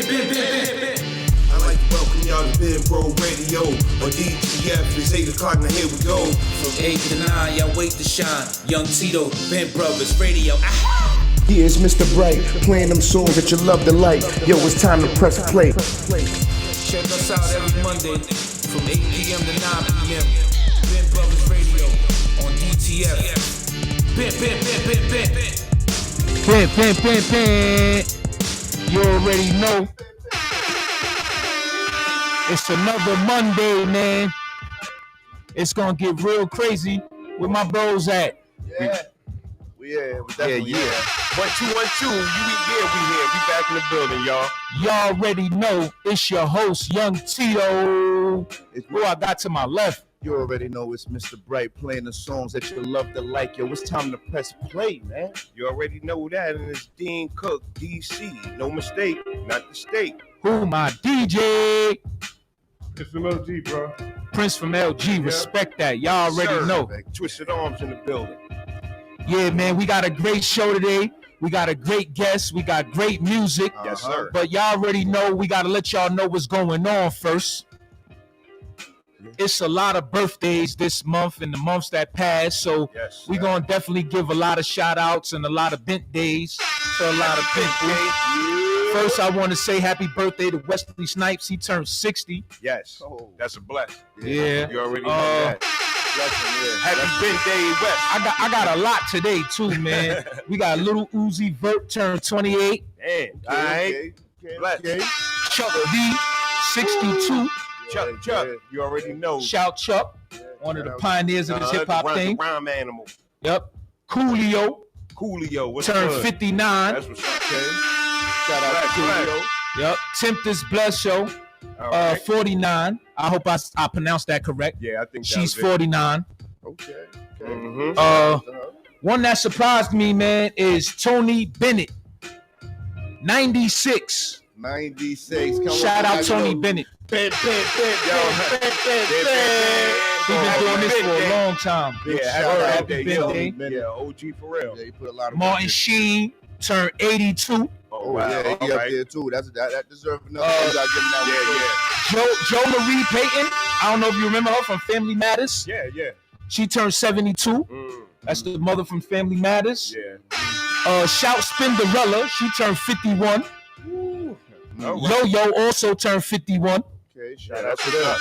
I'd like to welcome y'all to Ben Bro Radio on DTF. It's 8 o'clock, now here we go. From 8 to 9, y'all wait to shine. Young Tito, Ben Brothers Radio. Here's Mr. Bright, playing them songs that you love to like. Yo, it's time to press play. Check us out every Monday from 8 p.m. to 9 p.m. Ben Brothers Radio on DTF. Ben. You already know. It's another Monday, man. It's gonna get real crazy. Where my bros at? Yeah. We definitely 1212. We here. We back in the building, y'all. Y'all already know. It's your host, Young Tito. Who I got to my left? You already know it's Mr. Bright playing the songs that you love to like. Yo, it's time to press play, man. You already know that. And it's Dean Cook, DC. No mistake, not the state. Who my DJ? It's from LG, bro. Prince from LG. Respect that. Y'all already know. Man. Twisted Arms in the building. Yeah, man, we got a great show today. We got a great guest. We got great music. Yes, sir. But y'all already know we got to let y'all know what's going on first. It's a lot of birthdays this month and the months that passed. So we're going to definitely give a lot of shout outs and a lot of bent days to a lot of people. First, I want to say happy birthday to Wesley Snipes. He turned 60. Yes. That's a blessing. Yeah. You already know that. Happy birthday, West. I got a lot today too, man. We got Little Uzi Vert turned 28. Man, all right. Chuck D, 62. Chuck, you already know. Shout Chuck, one of the pioneers of this hip hop thing. Rhyme animal. Yep. Coolio, what's turned good? 59. That's what's up, okay. Shout out to Coolio. Yep. Tempest Bless Show, 49. I hope I pronounced that correct. Yeah, I think she's 49. Okay. One that surprised me, man, is Tony Bennett, 96. 96. Shout out Tony Bennett. He's been doing this for a long time. Happy birthday. Yeah, OG for real. Yeah, he put a lot of Martin Sheen turned 82. Oh, wow. Yeah, he up there too. That deserves another. Joe Marie Payton. I don't know if you remember her from Family Matters. Yeah. She turned 72. That's the mother from Family Matters. Yeah. Shout Spinderella. She turned 51. Yo also turned 51. Okay, shout out to them.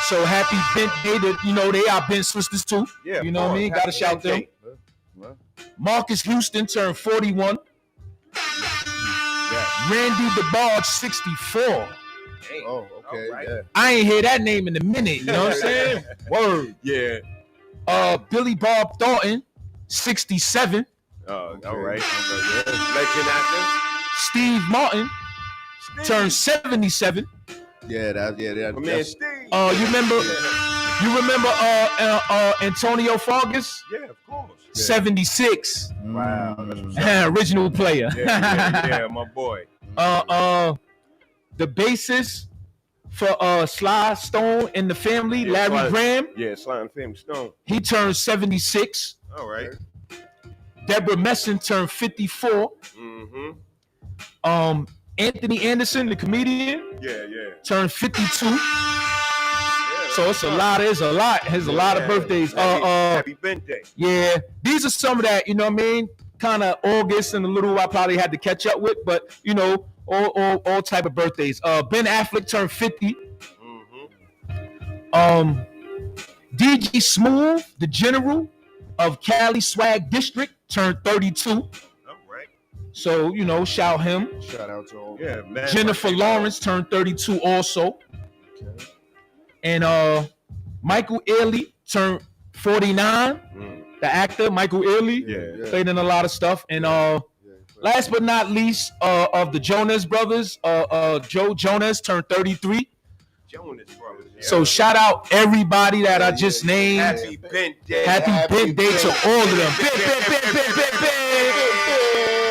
So happy bent day to, they are bent sisters too. Yeah, you know what I mean? Gotta shout them. Marcus Houston turned 41. Randy DeBarge 64. Oh, okay. Right. Yeah. I ain't hear that name in a minute. You know what I'm saying? Word. Yeah. Billy Bob Thornton 67. All right. Legend actor. Steve Martin turned 77. Yeah, that. Man, Steve. You remember Antonio Fargas? Yeah, of course. 76. Wow, that's what's up. Original player. Yeah, my boy. The bassist for Sly Stone and the Family, Larry Graham. Yeah, Sly and Family Stone. He turned 76. All right. Deborah Messon turned 54. Anthony Anderson, the comedian, turned 52. Yeah, so it's a lot. There's a lot of birthdays. Happy birthday. Yeah, these are some of that. You know what I mean? Kind of August and a little I probably had to catch up with, but all type of birthdays. Ben Affleck turned 50. DG Smooth, the general of Cali Swag District, turned 32. So, shout him. Shout out to all. Yeah, man. Jennifer Lawrence turned 32 also. Okay. And Michael Ealy turned 49. The actor, Michael Ealy, played in a lot of stuff. And last but not least, of the Jonas Brothers, Joe Jonas turned 33. Jonas Brothers. Yeah. So shout out everybody that I just named. Happy birthday. Happy birthday to all of them.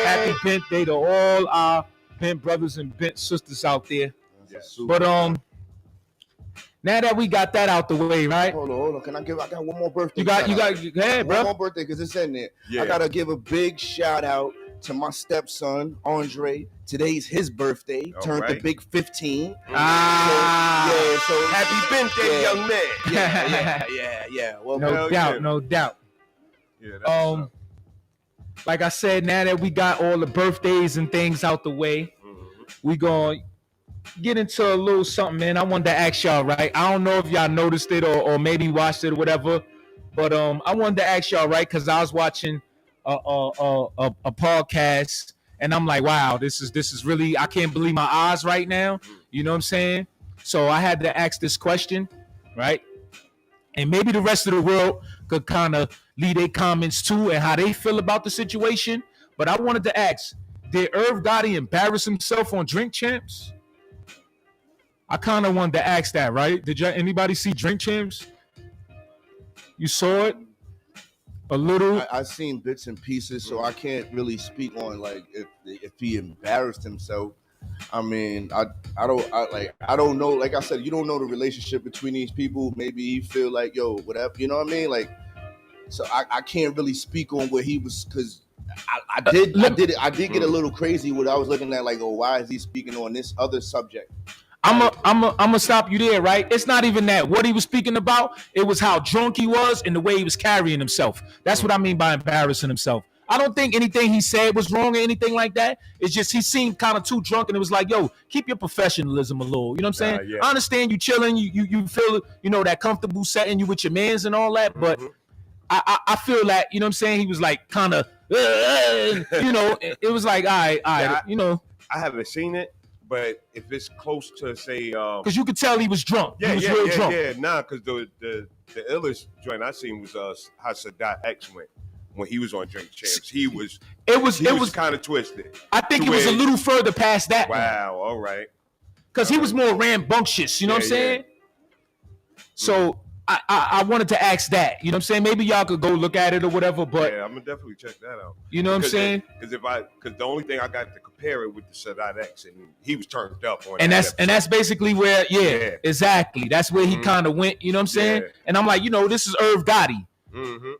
Happy birthday to all our bent brothers and bent sisters out there. But now that we got that out the way, right? Hold on. I got one more birthday. You got, go ahead, bro. One more birthday because it's in there. Yeah. I gotta give a big shout out to my stepson, Andre. Today's his birthday. All Turned the right. big 15. Ah, So Happy birthday, young man. yeah. Well, no hell doubt, yeah. no doubt. Yeah, that's what's up. Like I said, now that we got all the birthdays and things out the way, we gonna get into a little something, man. I wanted to ask y'all, right? I don't know if y'all noticed it or maybe watched it or whatever, but I wanted to ask y'all, right? Because I was watching a podcast, and I'm like, wow, this is really, I can't believe my eyes right now. You know what I'm saying? So I had to ask this question, right? And maybe the rest of the world could kind of leave their comments too and how they feel about the situation. But I wanted to ask, did Irv Gotti embarrass himself on Drink Champs? I kind of wanted to ask that, right? Did anybody see Drink Champs? You saw it? A little? I seen bits and pieces, so I can't really speak on like if he embarrassed himself. I mean, I don't know. Like I said, you don't know the relationship between these people. Maybe he feel like, yo, whatever. You know what I mean? Like, so I can't really speak on where he was, because I did get a little crazy when I was looking at, like, oh, why is he speaking on this other subject? I'm gonna stop you there, right? It's not even that what he was speaking about. It was how drunk he was and the way he was carrying himself. That's what I mean by embarrassing himself. I don't think anything he said was wrong or anything like that. It's just he seemed kind of too drunk, and it was like, yo, keep your professionalism a little. You know what I'm saying? Yeah. I understand you chilling, you feel, you know, that comfortable setting, you with your mans and all that, but I feel that, you know what I'm saying, he was like kind of, you know, it was like, all right, you know. I haven't seen it, but if it's close to, say, because you could tell he was drunk. He was real drunk. Nah, because the illest joint I seen was how Sadat X went when he was on Drink Champs. He was kind of twisted. I think it was a little further past that. Wow, all right. Because he was more rambunctious, you know what I'm saying? So I wanted to ask that, you know what I'm saying? Maybe y'all could go look at it or whatever, but yeah, I'm gonna definitely check that out. You know what I'm saying? Because the only thing I got to compare it with the Sadat X, and he was turned up on. And that's basically where, exactly. That's where he kind of went, you know what I'm saying? Yeah. And I'm like, you know, this is Irv Gotti.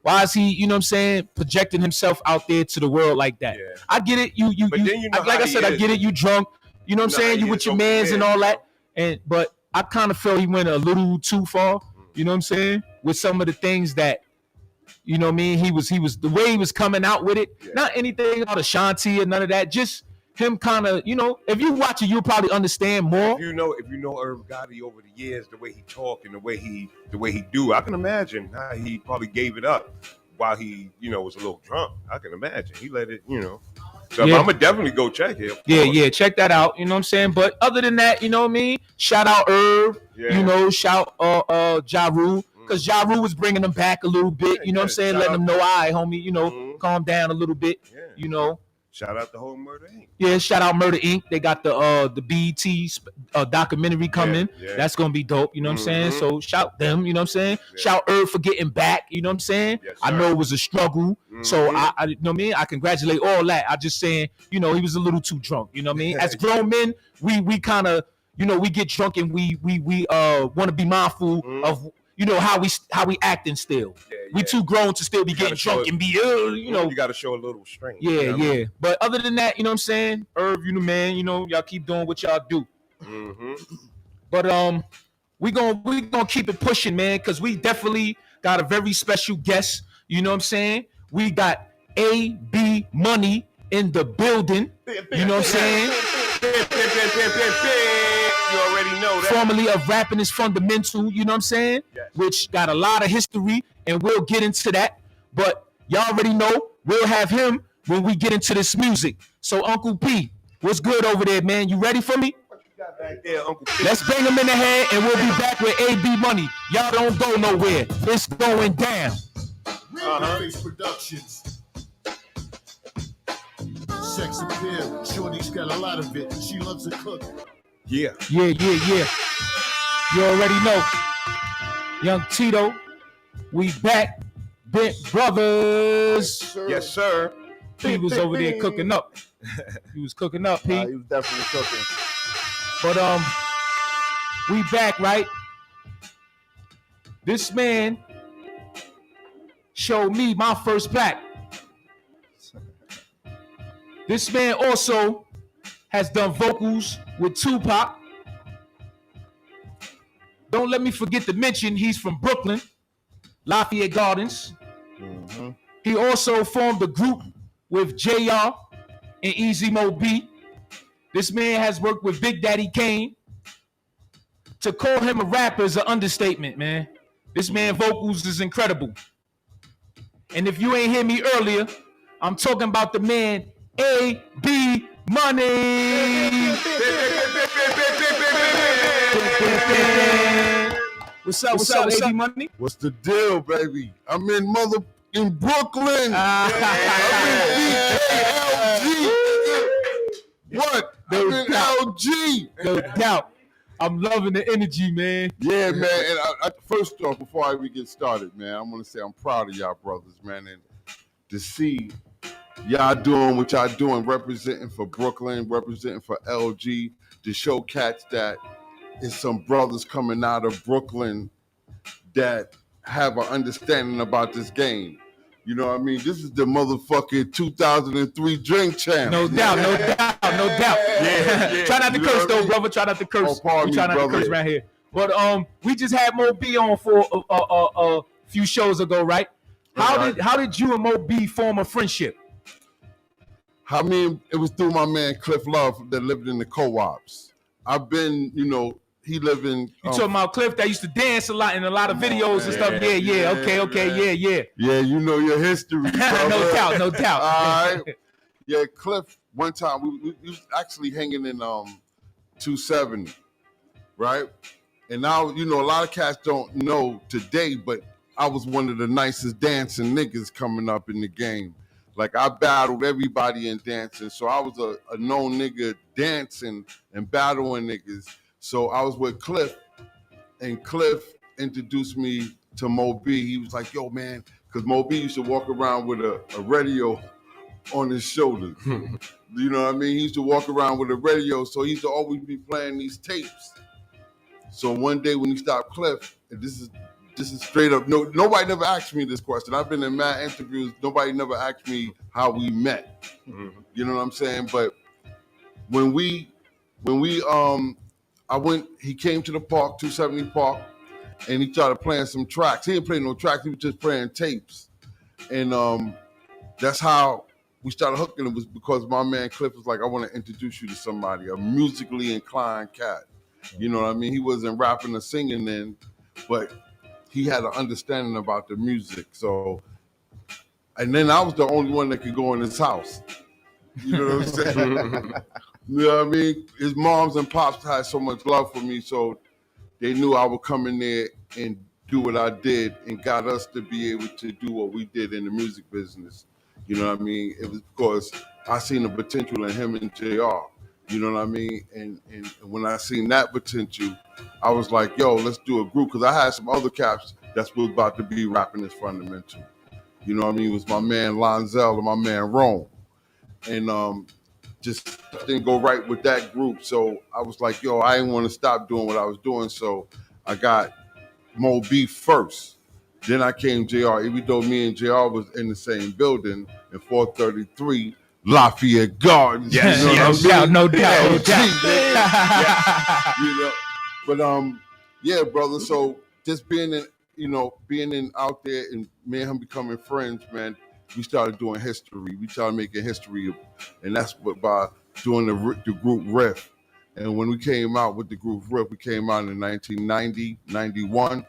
Why is he, you know what I'm saying, projecting himself out there to the world like that? Yeah. I get it. But then you know like I said, I get it. You drunk. You know what I'm saying? You with your mans and all that. But I kind of felt he went a little too far. You know what I'm saying? With some of the things that, you know what I mean? He was the way he was coming out with it. Yeah. Not anything about Ashanti or none of that. Just him kind of, you know, if you watch it, you'll probably understand more. If you know Irv Gotti over the years, the way he talk and the way he do, I can imagine how he probably gave it up while he, you know, was a little drunk. I can imagine he let it, you know. So I'm gonna definitely go check it. Yeah, check that out. You know what I'm saying? But other than that, you know what I mean? Shout out Irv. Yeah. You know, shout Ja Rule. Because Ja Rule was bringing them back a little bit. You know what I'm saying? Letting them know, all right, homie, you know, calm down a little bit. Yeah. You know. Shout out the whole Murder Inc. Yeah, shout out Murder Inc. They got the BET documentary coming. Yeah. That's gonna be dope. You know what I'm saying? So shout them. You know what I'm saying? Yeah. Shout Irv for getting back. You know what I'm saying? Yes, I know it was a struggle. So I you know what I mean? I congratulate all that. I just saying, you know, he was a little too drunk. You know what I mean? As grown men, we kind of, you know, we get drunk and we want to be mindful of, you know, how we acting still. Yeah. We too grown to still be getting drunk and be, you know. You got to show a little strength. Yeah, you know yeah. But other than that, you know what I'm saying? Irv, you the man. You know, y'all keep doing what y'all do. But we gonna keep it pushing, man, because we definitely got a very special guest. You know what I'm saying? We got A.B. Money in the building. You know what I'm saying? You already know that. Formerly of Rapping is Fundamental, you know what I'm saying? Yes. Which got a lot of history, and we'll get into that. But y'all already know we'll have him when we get into this music. So Uncle P, what's good over there, man? You ready for me? What you got back there, Uncle P? Let's bang him in the head, and we'll be back with A.B. Money. Y'all don't go nowhere. It's going down. RiFF Productions. Sex appeal. Shorty's got a lot of it. She loves to cook. Yeah. You already know. Young Tito, we back. Bent Brothers. Yes, sir. He was over there cooking up. He was cooking up, Pete. He was definitely cooking. But we back, right? This man showed me my first pack. This man also has done vocals with Tupac. Don't let me forget to mention he's from Brooklyn, Lafayette Gardens. Mm-hmm. He also formed a group with JR and Easy Mo B. This man has worked with Big Daddy Kane. To call him a rapper is an understatement, man. This man vocals is incredible. And if you ain't hear me earlier, I'm talking about the man A.B. Money. What's up, A.B. Money? What's the deal, baby? I'm in Brooklyn. I'm in LG. What? I'm in LG. No doubt. I'm loving the energy, man. Yeah, man. And I, first off, before I even get started, man, I want to say I'm proud of y'all brothers, man. And to see y'all doing what y'all doing, representing for Brooklyn, representing for LG, to show cats that it's some brothers coming out of Brooklyn that have an understanding about this game. You know what I mean? This is the motherfucking 2003 drink champ. No doubt. Yeah. Try not to curse, though, brother. Try not to curse. We try not to curse around here. But we just had Mo B on for a few shows ago, right? How did you and Mo B form a friendship? I mean, it was through my man Cliff Love that lived in the co-ops. I've been, he lived in. You talking about Cliff that used to dance a lot in a lot of videos and stuff? Yeah. Okay. Yeah, you know your history. No doubt. All right. Yeah, Cliff. One time we was actually hanging in 270, right? And now a lot of cats don't know today, but I was one of the nicest dancing niggas coming up in the game. Like I battled everybody in dancing, so I was a known nigga dancing and battling niggas. So I was with Cliff, and Cliff introduced me to Mo B. He was like, yo, man, because Mo B used to walk around with a radio on his shoulders. You know what I mean? He used to walk around with a radio, so he used to always be playing these tapes. So one day when he stopped Cliff, and this is straight up, nobody never asked me this question. I've been in mad interviews, nobody never asked me how we met. Mm-hmm. You know what I'm saying? But when we he came to the park, 270 Park, and he started playing some tracks. He didn't play no tracks, he was just playing tapes. And that's how we started hooking. It was because my man Cliff was like, I want to introduce you to somebody, a musically inclined cat. You know what I mean? He wasn't rapping or singing then, but he had an understanding about the music. So, and then I was the only one that could go in his house. You know what I'm saying? You know what I mean? His moms and pops had so much love for me, so they knew I would come in there and do what I did and got us to be able to do what we did in the music business. You know what I mean? It was because I seen the potential in him and JR. You know what I mean? And when I seen that potential, I was like, yo, let's do a group. Because I had some other cats that's was about to be rapping is fundamental. You know what I mean? It was my man Lonzel and my man Rome. And just didn't go right with that group. So I was like, yo, I didn't want to stop doing what I was doing. So I got Mo B first. Then I came JR, even though me and JR was in the same building in 433 Lafayette Gardens. Yes, no doubt. But yeah, brother. So just being in out there and me and him becoming friends, man, we started doing history. We started making history, and that's by doing the group RiFF. And when we came out with the group RiFF, we came out in 1990, 91,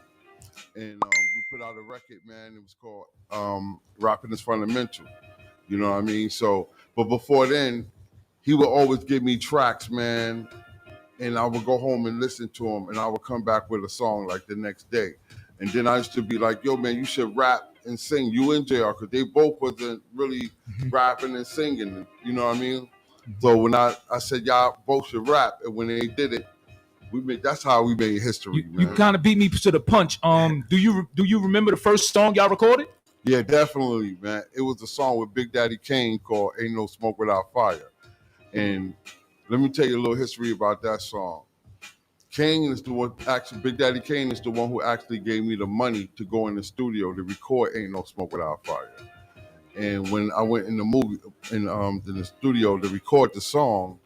and we put out a record, man. It was called Rapping is Fundamental. You know what I mean? So, but before then, he would always give me tracks, man, and I would go home and listen to him, and I would come back with a song like the next day. And then I used to be like, yo, man, you should rap and sing, you and JR, because they both wasn't really rapping and singing, you know what I mean? So when I said, y'all both should rap, and when they did it, that's how we made history, man. You kind of beat me to the punch. Do you remember the first song y'all recorded? Yeah, definitely, man. It was a song with Big Daddy Kane called Ain't No Smoke Without Fire. And let me tell you a little history about that song. Big Daddy Kane is the one who actually gave me the money to go in the studio to record Ain't No Smoke Without Fire. And when I went in the studio to record the song,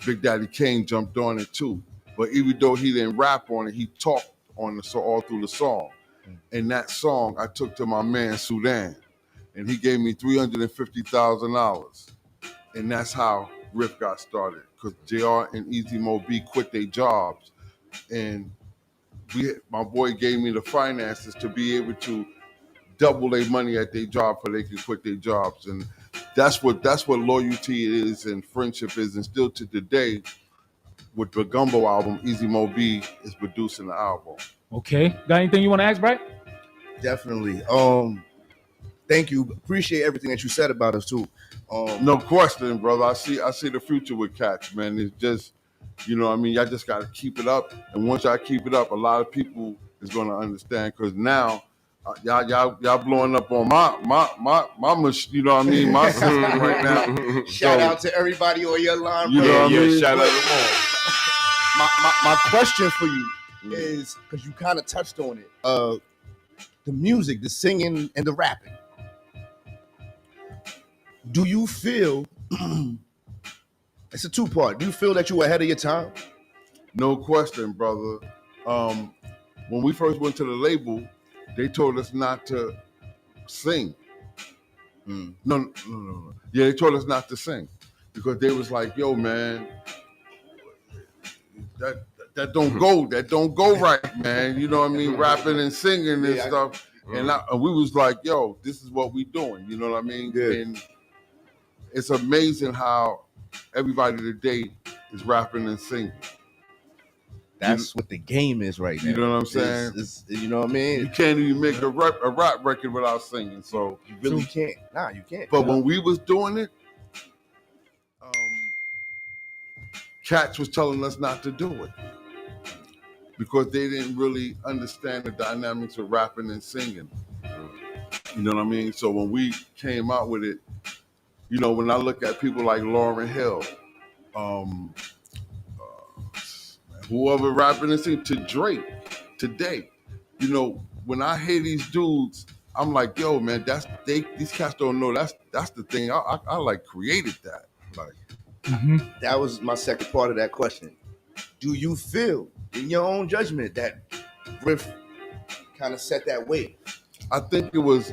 Big Daddy Kane jumped on it too. But even though he didn't rap on it, he talked on the all through the song. And that song I took to my man Sudan, and he gave me $350,000, and that's how RiFF got started. Because JR and Easy Mo B quit their jobs, and my boy gave me the finances to be able to double their money at their job so they could quit their jobs. And that's what loyalty is and friendship is. And still to today, with the Gumbo album, Easy Mo B is producing the album. Okay. Got anything you want to ask, Bright? Definitely. Thank you. Appreciate everything that you said about us too. No question, brother. I see the future with cats, man. It's just, you know what I mean? Y'all just gotta keep it up. And once y'all keep it up, a lot of people is gonna understand. Cause now y'all blowing up on my you know what I mean, my system right now. Shout out to everybody on your line. You know what I mean? Shout out to all. My question for you is, because you kind of touched on it, the music, the singing, and the rapping. Do you feel, it's a two-part, do you feel that you were ahead of your time? No question, brother. When we first went to the label, they told us not to sing. No. Yeah, they told us not to sing because they was like, "Yo, man, that don't go right, man." You know what I mean? Rapping and singing and stuff. And we was like, "Yo, this is what we doing." You know what I mean? Yeah. And it's amazing how everybody today is rapping and singing. That's what the game is right now. You know what I'm saying? It's, you know what I mean? You can't even make a rap record without singing. So You really can't. Nah, you can't. but when we was doing it, Cats was telling us not to do it because they didn't really understand the dynamics of rapping and singing. You know what I mean? So when we came out with it, you know, when I look at people like Lauryn Hill, whoever rapping and singing, to Drake today, you know, when I hear these dudes, I'm like, yo, man, these cats don't know that's the thing. I like created that. Like, That was my second part of that question. Do you feel, in your own judgment, that RiFF kind of set that way? I think it was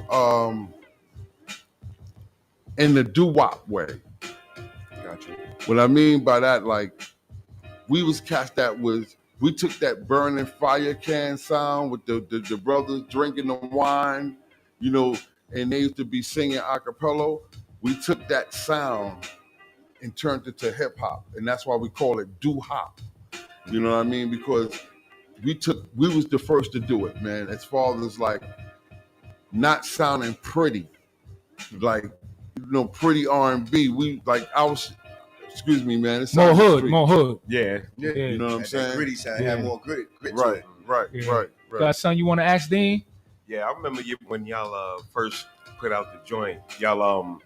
in the doo-wop way. Gotcha. What I mean by that, like, we was cats we took that burning fire can sound with the brothers drinking the wine, you know, and they used to be singing a cappella. We took that sound and turned it to hip hop, and that's why we call it doo-hop. You know what I mean? Because we was the first to do it, man. As far as like not sounding pretty, like, you know, pretty R&B. We like excuse me, man. It More hood, street. more hood. Yeah. You know what I'm saying? That gritty side had more grit to Right, it. right. Got something you want to ask, Dean? Yeah, I remember when y'all first put out the joint. Y'all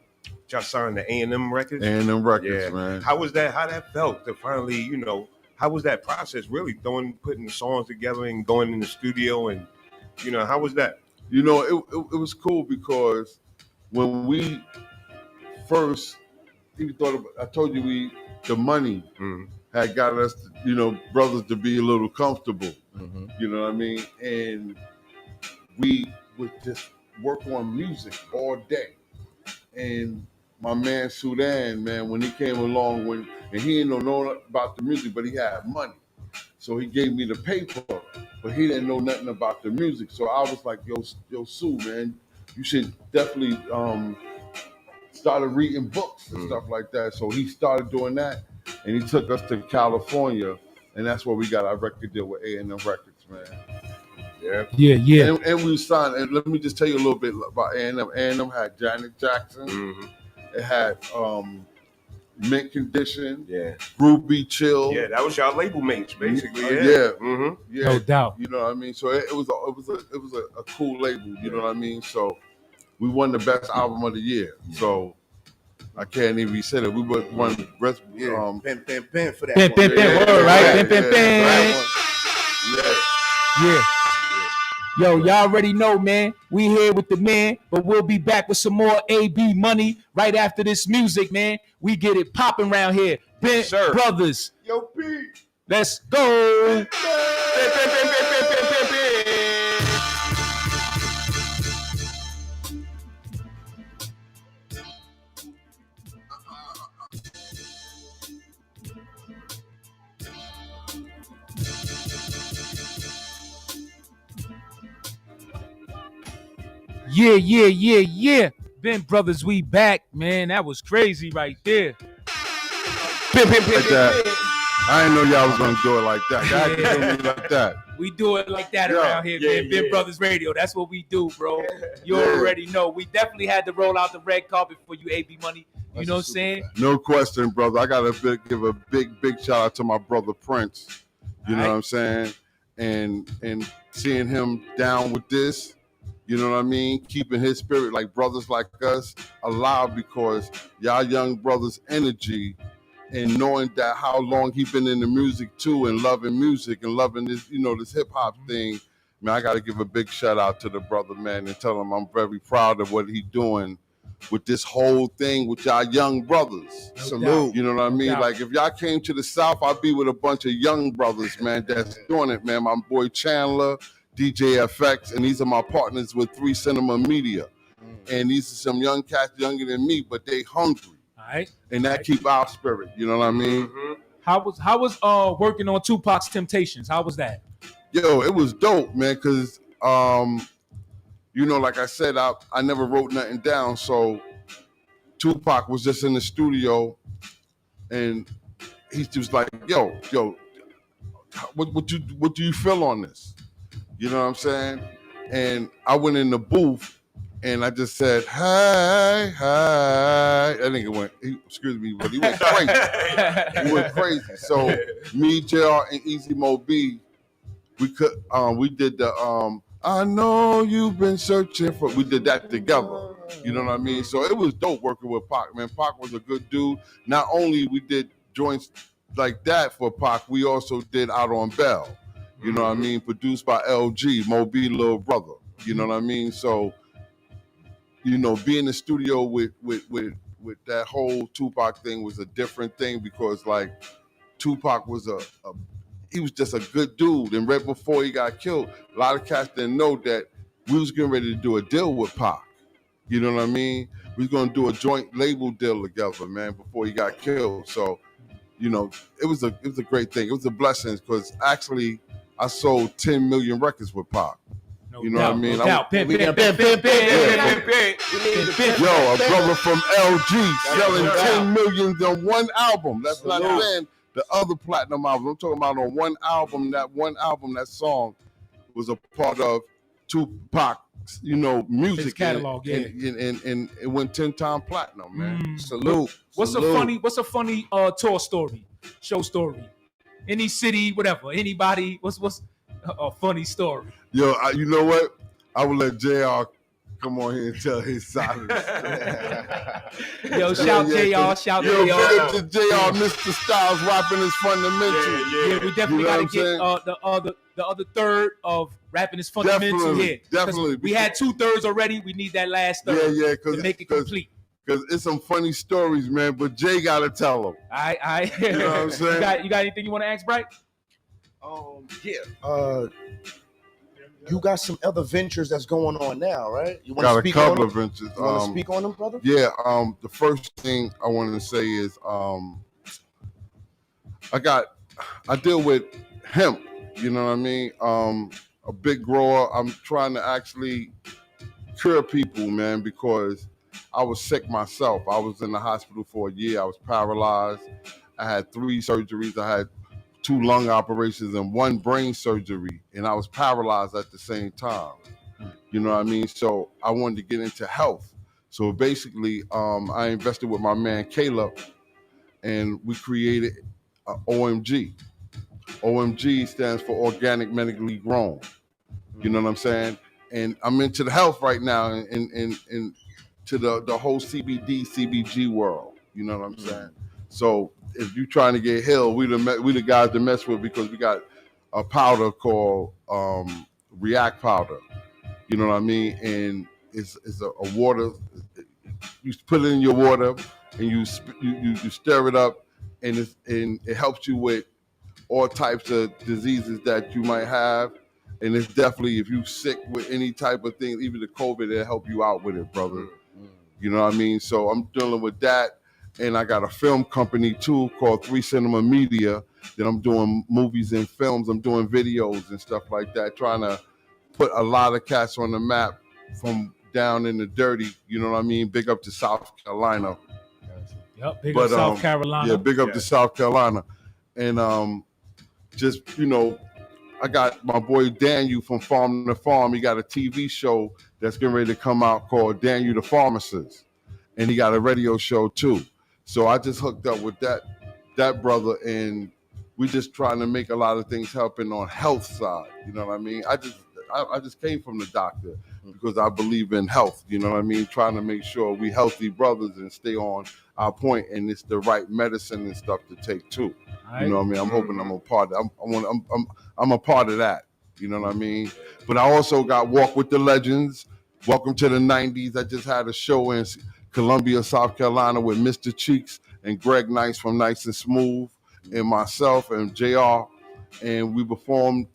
signed the A&M records. A&M records, man. How was that? How that felt to finally, you know, how was that process? Really putting the songs together and going in the studio, and you know, how was that? You know, it was cool because when we first even thought about, I told you the money had got us, you know, brothers to be a little comfortable. You know what I mean? And we would just work on music all day. And my man Sudan, man, when he came along, and he didn't know about the music, but he had money. So he gave me the paper, but he didn't know nothing about the music. So I was like, yo, Sue, man, you should definitely started reading books and stuff like that. So he started doing that, and he took us to California, and that's where we got our record deal with A&M Records, man. Yeah. And we signed, and let me just tell you a little bit about A&M. A&M had Janet Jackson. It had Mint Condition. Yeah. Groovy Chill. Yeah, that was y'all label mates, basically. Yeah. No doubt. You know what I mean? So it was a cool label. You know what I mean? So we won the best album of the year. So I can't even say that. We won the rest. Pin for that. Pin, one. word, right? Pin. Yeah. Yo, y'all already know, man. We here with the man, but we'll be back with some more AB money right after this music, man. We get it popping around here. Bent Brothers. Yo, P. Let's go. Yeah. Bent Brothers, we back, man. That was crazy right there. Like that. I didn't know y'all was gonna do it like that. Y'all had to do me like that. We do it like that around here, man. Bent Brothers Radio. That's what we do, bro. You already know. We definitely had to roll out the red carpet for you, AB Money. You know what I'm saying? No question, brother. I gotta give a big shout out to my brother Prince. You know what I'm saying? And seeing him down with this, you know what I mean? Keeping his spirit like brothers like us alive, because y'all young brothers' energy, and knowing that how long he been in the music too, and loving music and loving this, you know, this hip hop thing. Man, I got to give a big shout out to the brother, man, and tell him I'm very proud of what he doing with this whole thing with y'all young brothers. Salute. You know what I mean? Like if y'all came to the South, I'd be with a bunch of young brothers, man, that's doing it, man. My boy Chandler, DJ FX, and these are my partners with 3 Cinema Media. And these are some young cats younger than me, but they hungry. All right. And that keep our spirit, you know what I mean? How was working on Tupac's Temptations? How was that? Yo, it was dope, man, because you know, like I said, I never wrote nothing down, so Tupac was just in the studio, and he just like, yo, what do you feel on this? You know what I'm saying? And I went in the booth, and I just said, hey. That nigga excuse me, but he went crazy. He went crazy. So me, JR, and Easy Mo B, we did the I know you've been searching for. We did that together. You know what I mean? So it was dope working with Pac, man. Pac was a good dude. Not only we did joints like that for Pac, we also did Out on Bell. You know what I mean? Produced by LG, Mo B, little brother. You know what I mean? So, you know, being in the studio with that whole Tupac thing was a different thing, because like Tupac was he was just a good dude. And right before he got killed, a lot of cats didn't know that we was getting ready to do a deal with Pac. You know what I mean? We was going to do a joint label deal together, man, before he got killed. So, you know, it was a great thing. It was a blessing, because actually I sold 10 million records with Pac. You know what I mean? Yo, a brother from LG selling 10 million on one album. That's not saying the other platinum album. I'm talking about on one album, that song was a part of Tupac's, you know, music. His catalog, and it went 10 times platinum, man. Salute. What's a funny tour story, show story? Any city, whatever, anybody, what's a funny story? Yo, you know what? I will let JR come on here and tell his side of this. Yo, shout JR. Yo, big up to JR, Mr. Styles, rapping is fundamental. Yeah, we definitely got to get the other third of rapping is fundamental here. Definitely. We had 2/3 already. We need that last third to make it complete. Because it's some funny stories, man, but Jay got to tell them. I You know what I'm saying? You got anything you want to ask, Bright? You got some other ventures that's going on now, right? You want Got to a speak couple on of ventures. You want to speak on them, brother? Yeah, the first thing I wanted to say is I deal with hemp, you know what I mean? A big grower. I'm trying to actually cure people, man, because I was sick myself. I was in the hospital for a year. I was paralyzed. I had 3 surgeries. I had 2 lung operations and 1 brain surgery, and I was paralyzed at the same time. You know what I mean? So I wanted to get into health. So basically, I invested with my man Caleb, and we created OMG. OMG stands for Organic Medically Grown. You know what I'm saying? And I'm into the health right now, and to the whole CBG world. You know what I'm saying? So if you're trying to get healed, we the guys to mess with, because we got a powder called React powder. You know what I mean? And it's a water. You put it in your water and you stir it up, and it helps you with all types of diseases that you might have. And it's definitely, if you sick with any type of thing, even the COVID, it'll help you out with it, brother. You know what I mean? So I'm dealing with that. And I got a film company too called 3 Cinema Media that I'm doing movies and films. I'm doing videos and stuff like that, trying to put a lot of cats on the map from down in the dirty. You know what I mean? Big up to South Carolina. Yep, big up South Carolina. Yeah, big up to South Carolina. And just, you know, I got my boy Daniel from Farm to Farm. He got a TV show that's getting ready to come out called Daniel the Pharmacist. And he got a radio show too. So I just hooked up with that brother, and we just trying to make a lot of things helping on health side. You know what I mean? I just came from the doctor because I believe in health. You know what I mean? Trying to make sure we healthy brothers and stay on our point, and it's the right medicine and stuff to take too. You know what I mean? I'm hoping I'm a part of I'm a part of that. You know what I mean? But I also got Walk with the Legends. Welcome to the 90s. I just had a show in Columbia, South Carolina with Mr. Cheeks and Greg Nice from Nice and Smooth and myself and JR. And we performed,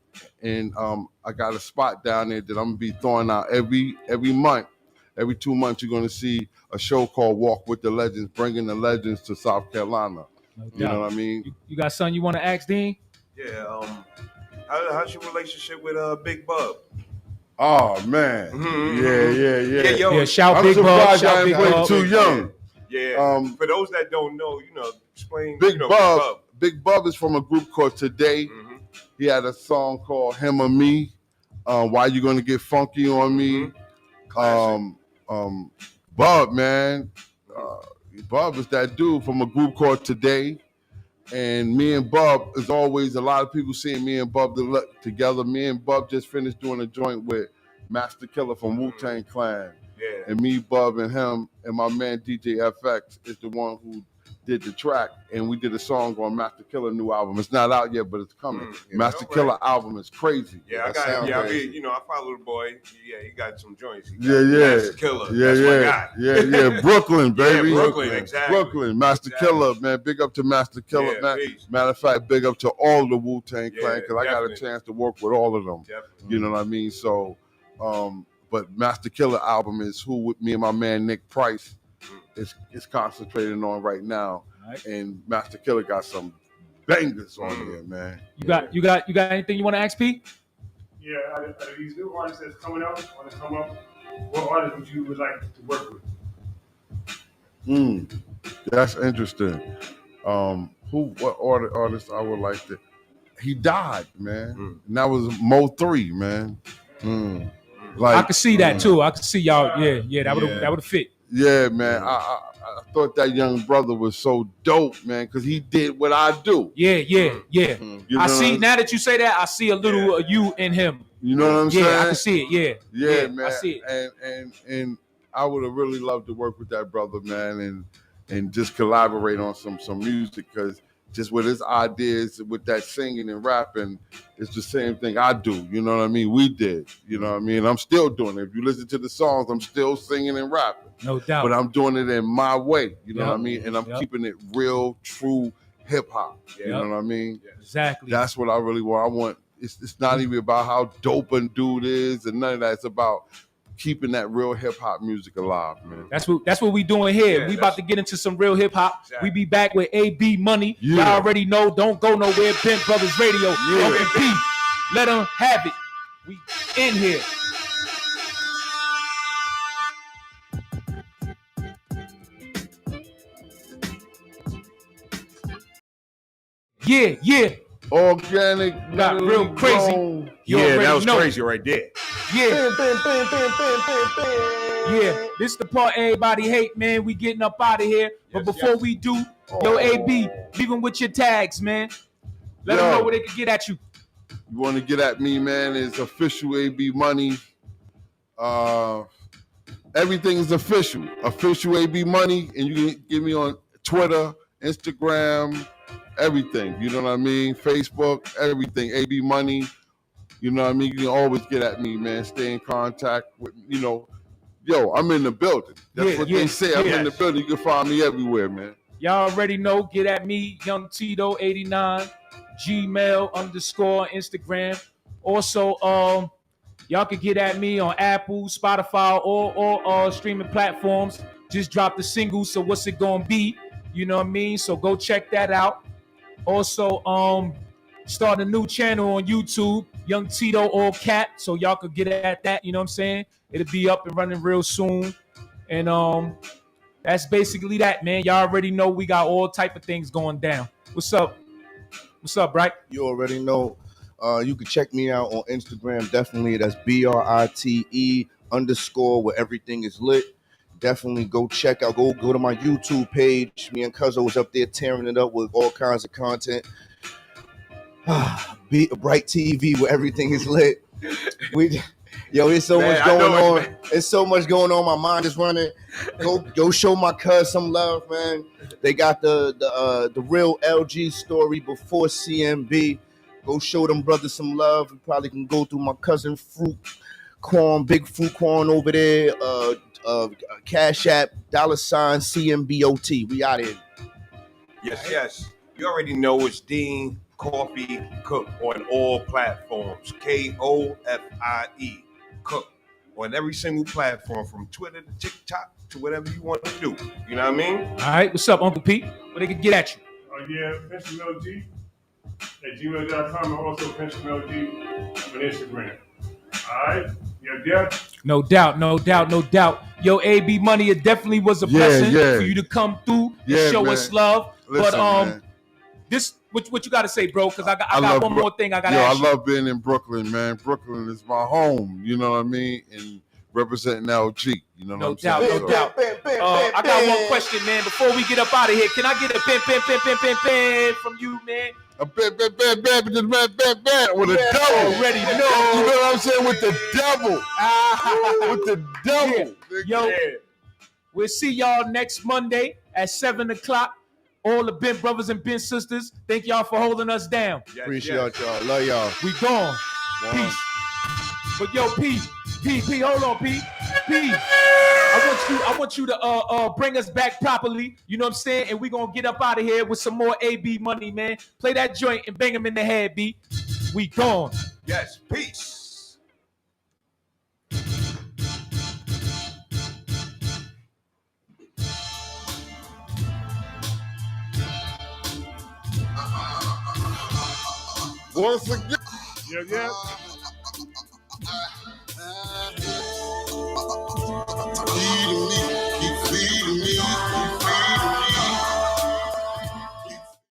and I got a spot down there that I'm gonna be throwing out every month. Every 2 months, you're gonna see a show called Walk with the Legends, bringing the legends to South Carolina. You know what I mean? You got something you want to ask, Dean? Yeah. How's your relationship with Big Bub? Oh man, yeah. Yeah, shout I'm Big Bub, surprised shout I Big ain't Bub. too young. Yeah. For those that don't know, explain. Big Bub. Big Bub is from a group called Today. He had a song called Him or Me. Why You Gonna Get Funky on Me? Bub, man. Bub is that dude from a group called Today. And me and Bub is always, a lot of people seeing me and Bub together. Me and Bub just finished doing a joint with Master Killer from Wu-Tang Clan. Yeah. And me, Bub, and him, and my man DJ FX is the one who did the track. And we did a song on Master Killer new album. It's not out yet, but it's coming. Master Killer album is crazy. Yeah, I mean, I follow the boy. Yeah, he got some joints. Yeah. Master Killer. That's my guy. Yeah. Brooklyn, baby. Yeah, Brooklyn, exactly. Brooklyn, Master Killer, man. Big up to Master Killer, Yeah, man. peace. Matter of fact, big up to all the Wu-Tang Yeah, Clan, because I got a definitely. chance to work with all of them. Definitely. You know what I mean? So, but Master Killer album is who with me and my man Nick Price is concentrating on right now. Right. And Master Killer got some bangers on here, man. You got anything you want to ask, Pete? Yeah, out of these new artists that's coming up, want to come up, what artist would like to work with? That's interesting. What artist I would like to? He died, man. And that was Mo 3, man. Like, I could see that too. I could see y'all. Yeah, that would have fit. Yeah, man. I thought that young brother was so dope, man, because he did what I do. Yeah. You know I see, what now that you say that, I see a little of you in him. You know what I'm saying? Yeah, I can see it. Yeah, man. I see it. And I would have really loved to work with that brother, man, and just collaborate on some music, because just with his ideas, with that singing and rapping, it's the same thing I do. You know what I mean? We did. You know what I mean? I'm still doing it. If you listen to the songs, I'm still singing and rapping. No doubt. But I'm doing it in my way. You know Yep. what I mean? And I'm Yep. keeping it real, true hip hop. You Yep. know what I mean? Exactly. That's what I really want. I want. It's not even about how dope a dude is and none of that. It's about keeping that real hip hop music alive, man. That's what we doing here. Yeah, We about to get into some real hip hop. Exactly. We be back with AB Money. Yeah. Y'all already know. Don't go nowhere. Bent Brothers Radio. LMP. Let them have it. We in here. Yeah. Organic, Got real crazy. grown. You already know. crazy right there. Yeah. Yeah, this the part everybody hate, man. We getting up out of here. But before we do, yo, AB, leave them with your tags, man. Let them know where they can get at you. You want to get at me, man? It's official AB Money. Everything is official. Official AB Money, and you can get me on Twitter, Instagram, everything. You know what I mean? Facebook, everything. AB Money. You know what I mean? You can always get at me, man. Stay in contact with, yo, I'm in the building. That's what they say. I'm in the building. You can find me everywhere, man. Y'all already know. Get at me, Young Tito 89, Gmail _ Instagram. Also, y'all can get at me on Apple, Spotify, or streaming platforms. Just drop the single. So what's it gonna be? You know what I mean? So go check that out. Also, start a new channel on YouTube, Young Tito all cap. So y'all could get at that. You know what I'm saying? It'll be up and running real soon. And that's basically that, man. Y'all already know we got all type of things going down. What's up? What's up, Bright? You already know. You can check me out on Instagram. Definitely, that's BRITE _ where everything is lit. Definitely go check out. Go to my YouTube page. Me and Cuzzo was up there tearing it up with all kinds of content. Bright TV where everything is lit. There's so much going on. There's so much going on. My mind is running. Go show my cuz some love, man. They got the real LG story before CMB. Go show them brothers some love. You probably can go through my cousin Big Fruit Corn over there. Cash App, $ CMBOT. We out here. Yes. You already know it's Dean Coffee Cook on all platforms. KOFIE Cook on every single platform, from Twitter to TikTok to whatever you want to do. You know what I mean? All right. What's up, Uncle Pete? Where they can get at you? princefromLg at gmail.com, and also princefromLg on Instagram. All right? Yeah. No doubt. Yo, AB Money, it definitely was a blessing for you to come through and show us love. Listen, but man. This what you got to say, bro? Because I got one more thing I got to ask you. I love being in Brooklyn, man. Brooklyn is my home. You know what I mean? And representing LG. You know what I'm saying? No doubt. I got one question, man. Before we get up out of here, can I get a pin from you, man? A bam with a double. Already know. You know what I'm saying? With the double. With the double. Yeah. Yo, we'll see y'all next Monday at 7 o'clock. All the Ben brothers and Ben sisters, thank y'all for holding us down. Appreciate y'all. Love y'all. We gone. Peace. But yo, P, hold on, P. I want you to bring us back properly. You know what I'm saying? And we gonna get up out of here with some more AB Money, man. Play that joint and bang him in the head, B. We gone. Yes, peace. Once again. Yeah.